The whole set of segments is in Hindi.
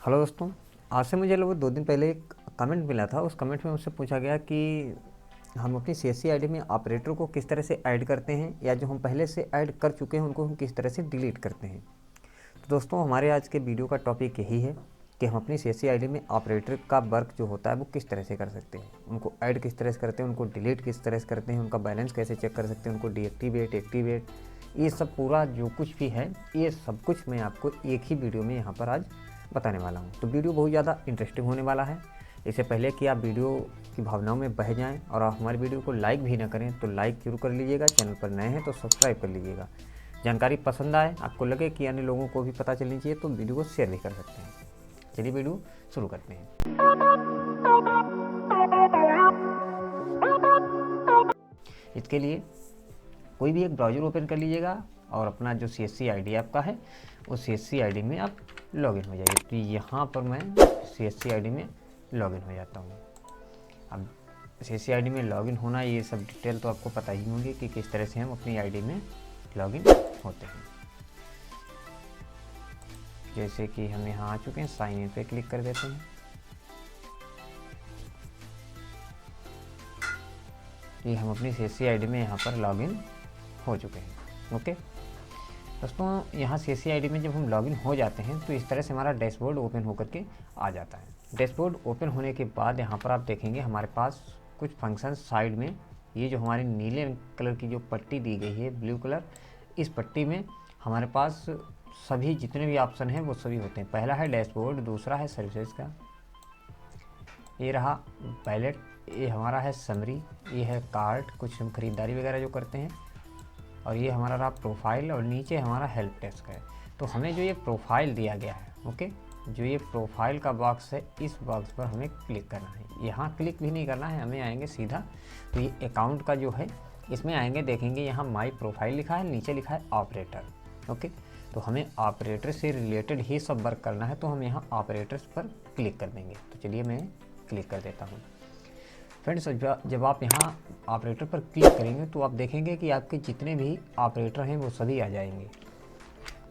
हेलो दोस्तों। आज से मुझे लगभग 2 दिन पहले एक कमेंट मिला था। उस कमेंट में मुझसे पूछा गया कि हम अपनी सीएससी आईडी में ऑपरेटर को किस तरह से ऐड करते हैं, या जो हम पहले से ऐड कर चुके हैं उनको हम किस तरह से डिलीट करते हैं। तो दोस्तों, हमारे आज के वीडियो का टॉपिक यही है कि हम अपनी सीएससी आईडी में ऑपरेटर का वर्क जो होता है वो किस तरह से कर सकते हैं, उनको ऐड किस तरह से करते हैं, उनको डिलीट किस तरह से करते हैं, उनका बैलेंस कैसे चेक कर सकते हैं, उनको डीएक्टिवेट, एक्टिवेट, ये सब पूरा जो कुछ भी है ये सब कुछ मैं आपको एक ही वीडियो में यहाँ पर आज बताने वाला हूँ। तो वीडियो बहुत ज़्यादा इंटरेस्टिंग होने वाला है। इससे पहले कि आप वीडियो की भावनाओं में बह जाएं और आप हमारी वीडियो को लाइक भी ना करें तो लाइक जरूर कर लीजिएगा। चैनल पर नए हैं तो सब्सक्राइब कर लीजिएगा। जानकारी पसंद आए, आपको लगे कि अन्य लोगों को भी पता चलनी चाहिए, तो वीडियो को शेयर भी कर सकते हैं। चलिए वीडियो शुरू करते हैं। इसके लिए कोई भी एक ब्राउज़र ओपन कर लीजिएगा और अपना जो सीएससी आईडी आपका है उस सीएससी आईडी में आप लॉगिन हो जाइए। तो यहाँ पर मैं सीएससी आईडी में लॉगिन हो जाता हूँ। अब सीएससी आईडी में लॉगिन होना, ये सब डिटेल तो आपको पता ही होंगी कि किस तरह से हम अपनी आईडी में लॉगिन होते हैं। जैसे कि हम यहाँ आ चुके हैं, साइन इन पे क्लिक कर देते हैं। ये हम अपनी सीएससी आईडी में यहाँ पर लॉगिन हो चुके हैं। ओके दोस्तों, यहाँ सीएससी आईडी में जब हम लॉगिन हो जाते हैं तो इस तरह से हमारा डैशबोर्ड ओपन होकर के आ जाता है। डैशबोर्ड ओपन होने के बाद यहाँ पर आप देखेंगे हमारे पास कुछ फंक्शन साइड में, ये जो हमारी नीले कलर की जो पट्टी दी गई है, ब्लू कलर, इस पट्टी में हमारे पास सभी जितने भी ऑप्शन हैं वो सभी होते हैं। पहला है डैशबोर्ड, दूसरा है सर्विसेज का, ये रहा बैलेट, ये हमारा है समरी, ये है कार्ट, कुछ हम खरीदारी वगैरह जो करते हैं, और ये हमारा रहा प्रोफाइल, और नीचे हमारा हेल्प डेस्क है। तो हमें जो ये प्रोफाइल दिया गया है, ओके, जो ये प्रोफाइल का बॉक्स है, इस बॉक्स पर हमें क्लिक करना है। यहाँ क्लिक भी नहीं करना है, हमें आएंगे सीधा तो ये अकाउंट का जो है इसमें आएंगे, देखेंगे यहाँ माई प्रोफाइल लिखा है, नीचे लिखा है ऑपरेटर। ओके, तो हमें ऑपरेटर से रिलेटेड ही सब वर्क करना है, तो हम यहाँ ऑपरेटर्स पर क्लिक कर देंगे। तो चलिए मैं क्लिक कर देता हूँ। फ्रेंड्स, जब आप यहाँ ऑपरेटर पर क्लिक करेंगे तो आप देखेंगे कि आपके जितने भी ऑपरेटर हैं वो सभी आ जाएंगे,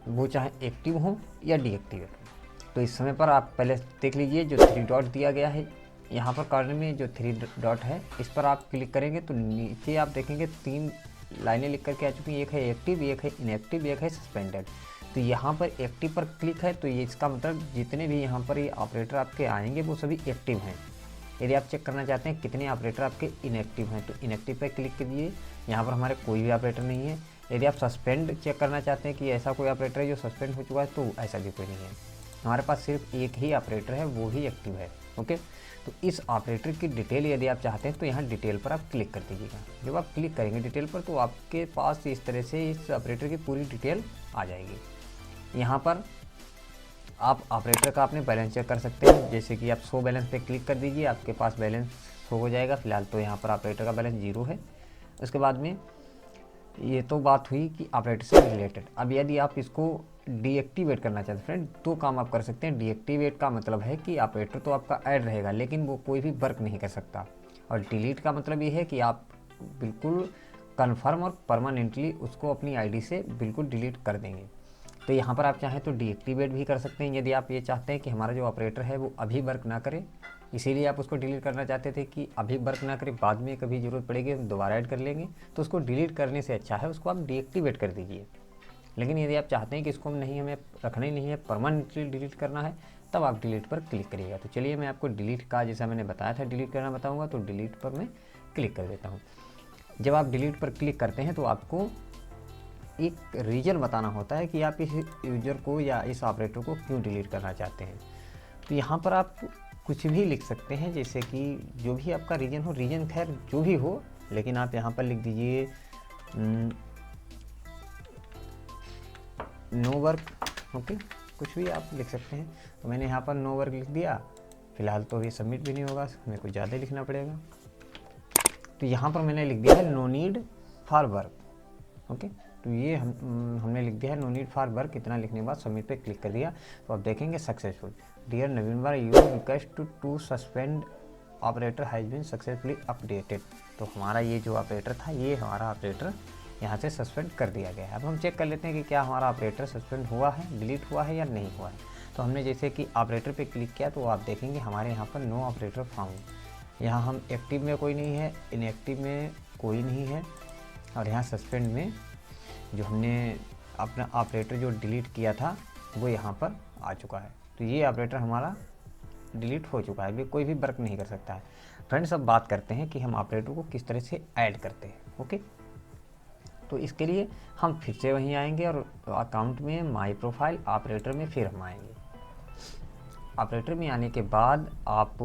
वो चाहे एक्टिव हों या डीएक्टिवेट हो। तो इस समय पर आप पहले देख लीजिए, जो 3 डॉट दिया गया है यहाँ पर कॉर्नर में, जो 3 डॉट है इस पर आप क्लिक करेंगे तो नीचे आप देखेंगे 3 लाइनें लिख करके आ चुकी हैं। एक है एक्टिव, एक है इनएक्टिव, एक है सस्पेंडेड। तो यहाँ पर एक्टिव पर क्लिक है तो ये इसका मतलब जितने भी यहाँ पर ये ऑपरेटर आपके आएंगे वो सभी एक्टिव हैं। यदि आप चेक करना चाहते हैं कितने ऑपरेटर आपके इनएक्टिव हैं तो इनएक्टिव पर क्लिक कीजिए, यहाँ पर हमारे कोई भी ऑपरेटर नहीं है। यदि आप सस्पेंड चेक करना चाहते हैं कि ऐसा कोई ऑपरेटर है जो सस्पेंड हो चुका है, तो ऐसा भी कोई नहीं है। हमारे पास सिर्फ एक ही ऑपरेटर है, वो ही एक्टिव है। ओके, तो इस ऑपरेटर की डिटेल यदि आप चाहते हैं तो यहाँ डिटेल पर आप क्लिक कर दीजिएगा। जब आप क्लिक करेंगे डिटेल पर तो आपके पास इस तरह से इस ऑपरेटर की पूरी डिटेल आ जाएगी। यहाँ पर आप ऑपरेटर का अपने बैलेंस चेक कर सकते हैं। जैसे कि आप शो बैलेंस पे क्लिक कर दीजिए, आपके पास बैलेंस शो हो जाएगा। फिलहाल तो यहाँ पर ऑपरेटर का बैलेंस 0 है। उसके बाद में ये तो बात हुई कि ऑपरेटर से रिलेटेड। अब यदि आप इसको डीएक्टिवेट करना चाहते हैं फ्रेंड, तो काम आप कर सकते हैं। डीएक्टिवेट का मतलब है कि ऑपरेटर तो आपका ऐड रहेगा लेकिन वो कोई भी वर्क नहीं कर सकता। और डिलीट का मतलब ये है कि आप बिल्कुल कन्फर्म और परमानेंटली उसको अपनी आईडी से बिल्कुल डिलीट कर देंगे। तो यहाँ पर आप चाहें तो डीएक्टिवेट भी कर सकते हैं। यदि आप ये चाहते हैं कि हमारा जो ऑपरेटर है वो अभी वर्क ना करे, इसीलिए आप उसको डिलीट करना चाहते थे कि अभी वर्क ना करे, बाद में कभी ज़रूरत पड़ेगी हम दोबारा ऐड कर लेंगे, तो उसको डिलीट करने से अच्छा है उसको आप डीएक्टिवेट कर दीजिए। लेकिन यदि आप चाहते हैं कि इसको नहीं, हमें रखना ही नहीं है, परमानेंटली डिलीट करना है, तब आप डिलीट पर क्लिक करिएगा। तो चलिए मैं आपको डिलीट का, जैसा मैंने बताया था डिलीट करना बताऊँगा, तो डिलीट पर मैं क्लिक कर देता हूँ। जब आप डिलीट पर क्लिक करते हैं तो आपको एक रीज़न बताना होता है कि आप इस यूज़र को या इस ऑपरेटर को क्यों डिलीट करना चाहते हैं। तो यहाँ पर आप कुछ भी लिख सकते हैं, जैसे कि जो भी आपका रीज़न हो, रीज़न खैर जो भी हो, लेकिन आप यहाँ पर लिख दीजिए नो वर्क। ओके, कुछ भी आप लिख सकते हैं। तो मैंने यहाँ पर नो वर्क लिख दिया। फिलहाल तो ये सबमिट भी नहीं होगा, हमें कुछ ज़्यादा लिखना पड़ेगा। तो यहाँ पर मैंने लिख दिया है no need for work. Okay, तो ये हमने लिख दिया है नो नीड फॉर वर्क। इतना लिखने के बाद सबमिट पे क्लिक कर दिया तो आप देखेंगे successful. Dear November, your request to suspend operator has been successfully updated. तो हमारा ये जो ऑपरेटर था, ये हमारा ऑपरेटर यहाँ से सस्पेंड कर दिया गया है। अब हम चेक कर लेते हैं कि क्या हमारा ऑपरेटर सस्पेंड हुआ है, डिलीट हुआ है या नहीं हुआ है। तो हमने जैसे कि ऑपरेटर पे क्लिक किया तो आप देखेंगे हमारे यहाँ पर नो ऑपरेटर फाउंड। यहाँ हम एक्टिव में कोई नहीं है, इनएक्टिव में कोई नहीं है, और यहाँ सस्पेंड में जो हमने अपना ऑपरेटर जो डिलीट किया था वो यहाँ पर आ चुका है। तो ये ऑपरेटर हमारा डिलीट हो चुका है, कोई भी वर्क नहीं कर सकता है। फ्रेंड्स, अब बात करते हैं कि हम ऑपरेटर को किस तरह से ऐड करते हैं। ओके, तो इसके लिए हम फिर से वहीं आएंगे और अकाउंट में माई प्रोफाइल ऑपरेटर में फिर हम आएंगे। ऑपरेटर में आने के बाद आप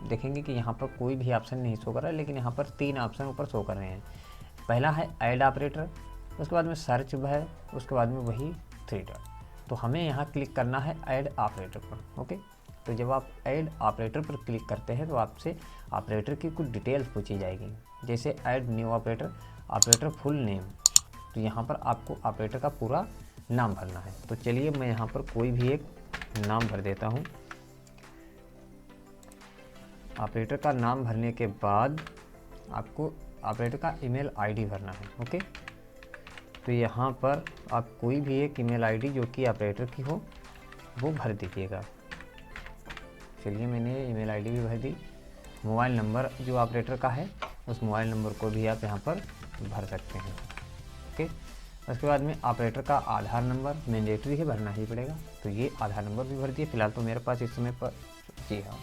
देखेंगे कि यहाँ पर कोई भी ऑप्शन नहीं शो कर रहा है, लेकिन यहाँ पर 3 ऑप्शन ऊपर शो कर रहे हैं। पहला है ऐड ऑपरेटर, उसके बाद में सर्च है, उसके बाद में वही 3 डॉट। तो हमें यहाँ क्लिक करना है ऐड ऑपरेटर पर। ओके, तो जब आप ऐड ऑपरेटर पर क्लिक करते हैं तो आपसे ऑपरेटर की कुछ डिटेल्स पूछी जाएगी, जैसे add new operator, operator full name. तो यहाँ पर आपको ऑपरेटर का पूरा नाम भरना है। तो चलिए मैं यहाँ पर कोई भी एक नाम भर देता हूँ। ऑपरेटर का नाम भरने के बाद आपको ऑपरेटर का ईमेल आईडी भरना है। ओके, तो यहाँ पर आप कोई भी एक ईमेल आईडी जो कि ऑपरेटर की हो वो भर दीजिएगा। चलिए मैंने ईमेल आईडी भी भर दी। मोबाइल नंबर जो ऑपरेटर का है उस मोबाइल नंबर को भी आप यहाँ पर भर सकते हैं। ओके, उसके बाद में ऑपरेटर का आधार नंबर मैंडेटरी है, भरना ही पड़ेगा। तो ये आधार नंबर भी भर दिए। फिलहाल तो मेरे पास इस समय पर जी हाँ,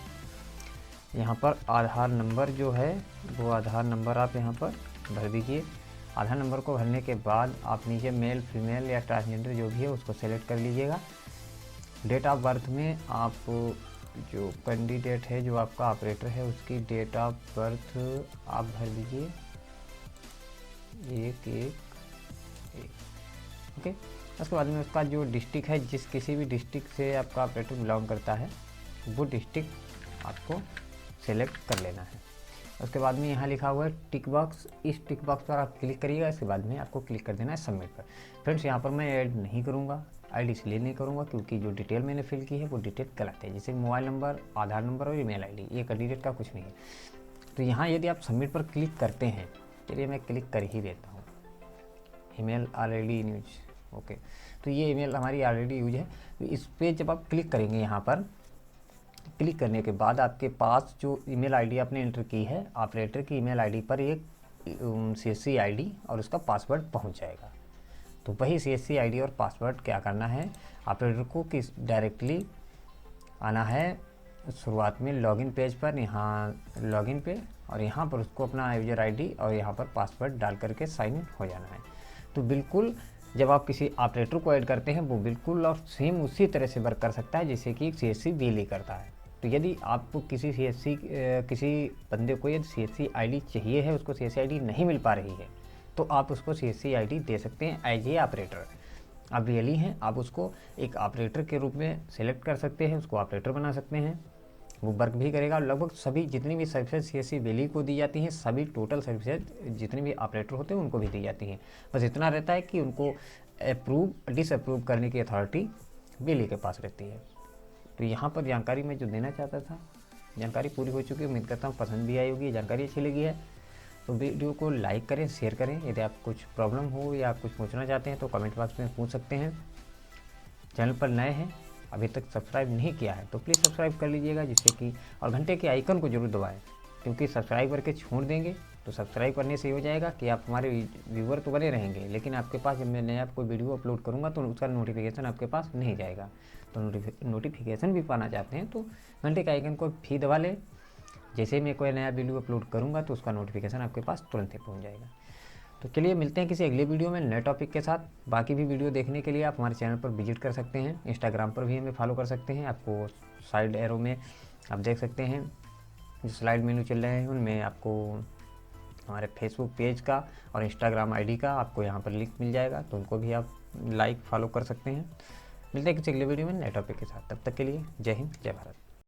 यहाँ पर आधार नंबर जो है वो आधार नंबर आप यहाँ पर भर दीजिए। आधार नंबर को भरने के बाद आप नीचे मेल फीमेल या ट्रांसजेंडर जो भी है उसको सेलेक्ट कर लीजिएगा। डेट ऑफ बर्थ में आप जो कैंडिडेट है जो आपका ऑपरेटर है उसकी डेट ऑफ बर्थ आप भर दीजिए 111। ओके, उसके बाद में उसका जो डिस्ट्रिक्ट है, जिस किसी भी डिस्ट्रिक्ट से आपका ऑपरेटर बिलोंग करता है वो डिस्ट्रिक्ट आपको सेलेक्ट कर लेना है। उसके बाद में यहाँ लिखा हुआ है टिक बॉक्स, इस टिक बॉक्स पर आप क्लिक करिएगा। इसके बाद में आपको क्लिक कर देना है सबमिट पर। फ्रेंड्स, यहाँ पर मैं ऐड नहीं करूँगा, ऐड इसलिए नहीं करूँगा क्योंकि जो डिटेल मैंने फिल की है वो डिटेल गलत है, जैसे मोबाइल नंबर, आधार नंबर और ईमेल आईडी, ये कैंडिडेट का कुछ नहीं है। तो यहाँ यदि आप सबमिट पर क्लिक करते हैं, चलिए मैं क्लिक कर ही देता हूँ। Email already in use. Okay, तो ये ईमेल हमारी ऑलरेडी यूज है। तो इस पर जब आप क्लिक करेंगे, यहाँ पर क्लिक करने के बाद आपके पास जो ईमेल आईडी आपने एंटर की है ऑपरेटर की ईमेल आईडी पर एक CSC आईडी और उसका पासवर्ड पहुंच जाएगा। तो वही CSC आईडी और पासवर्ड क्या करना है, ऑपरेटर को किस डायरेक्टली आना है शुरुआत में लॉगिन पेज पर, यहाँ लॉगिन पे, और यहाँ पर उसको अपना यूजर आईडी और यहाँ पर पासवर्ड डाल करके साइन इन हो जाना है। तो बिल्कुल जब आप किसी ऑपरेटर को ऐड करते हैं वो बिल्कुल और सेम उसी तरह से वर्क कर सकता है जैसे कि CSC बिल करता है। तो यदि आपको किसी बंदे को यदि CSC आईडी चाहिए है, उसको CSC आईडी नहीं मिल पा रही है, तो आप उसको CSC आईडी दे सकते हैं एज ए ऑपरेटर। आप रियली हैं, आप उसको एक ऑपरेटर के रूप में सेलेक्ट कर सकते हैं, उसको ऑपरेटर बना सकते हैं, वो वर्क भी करेगा। लगभग सभी जितनी भी सर्विसेज CSC वैली को दी जाती हैं, सभी टोटल सर्विसेज जितने भी ऑपरेटर होते हैं उनको भी दी जाती हैं। बस इतना रहता है कि उनको अप्रूव डिसअप्रूव करने की अथॉरिटी वैली के पास रहती है। तो यहाँ पर जानकारी मैं जो देना चाहता था, जानकारी पूरी हो चुकी है। उम्मीद करता हूँ पसंद भी आई होगी, जानकारी अच्छी लगी है तो वीडियो को लाइक करें, शेयर करें। यदि आप कुछ प्रॉब्लम हो या आप कुछ पूछना चाहते हैं तो कमेंट बॉक्स में पूछ सकते हैं। चैनल पर नए हैं, अभी तक सब्सक्राइब नहीं किया है तो प्लीज़ सब्सक्राइब कर लीजिएगा, जिससे कि और घंटे के आइकन को जरूर दबाएं, क्योंकि सब्सक्राइब करके छोड़ देंगे तो सब्सक्राइब करने से हो जाएगा कि आप हमारे व्यूवर तो बने रहेंगे, लेकिन आपके पास जब मैं नया कोई वीडियो अपलोड करूँगा तो उसका नोटिफिकेशन आपके पास नहीं जाएगा। तो नोटिफिकेशन भी पाना चाहते हैं तो घंटे के आइकन को भी दबा लें। जैसे ही मैं कोई नया वीडियो अपलोड करूँगा तो उसका नोटिफिकेशन आपके पास तुरंत ही पहुँच जाएगा। तो चलिए मिलते हैं किसी अगले वीडियो में नए टॉपिक के साथ। बाकी भी वीडियो देखने के लिए आप हमारे चैनल पर विजिट कर सकते हैं, इंस्टाग्राम पर भी हमें फॉलो कर सकते हैं। आपको साइड एरो में आप देख सकते हैं जो स्लाइड मेनू चल रहे हैं उनमें आपको हमारे फेसबुक पेज का और इंस्टाग्राम आईडी का आपको यहाँ पर लिंक मिल जाएगा, तो उनको भी आप लाइक फॉलो कर सकते हैं। मिलते हैं किसी अगले वीडियो में नए टॉपिक के साथ। तब तक के लिए जय हिंद, जय भारत।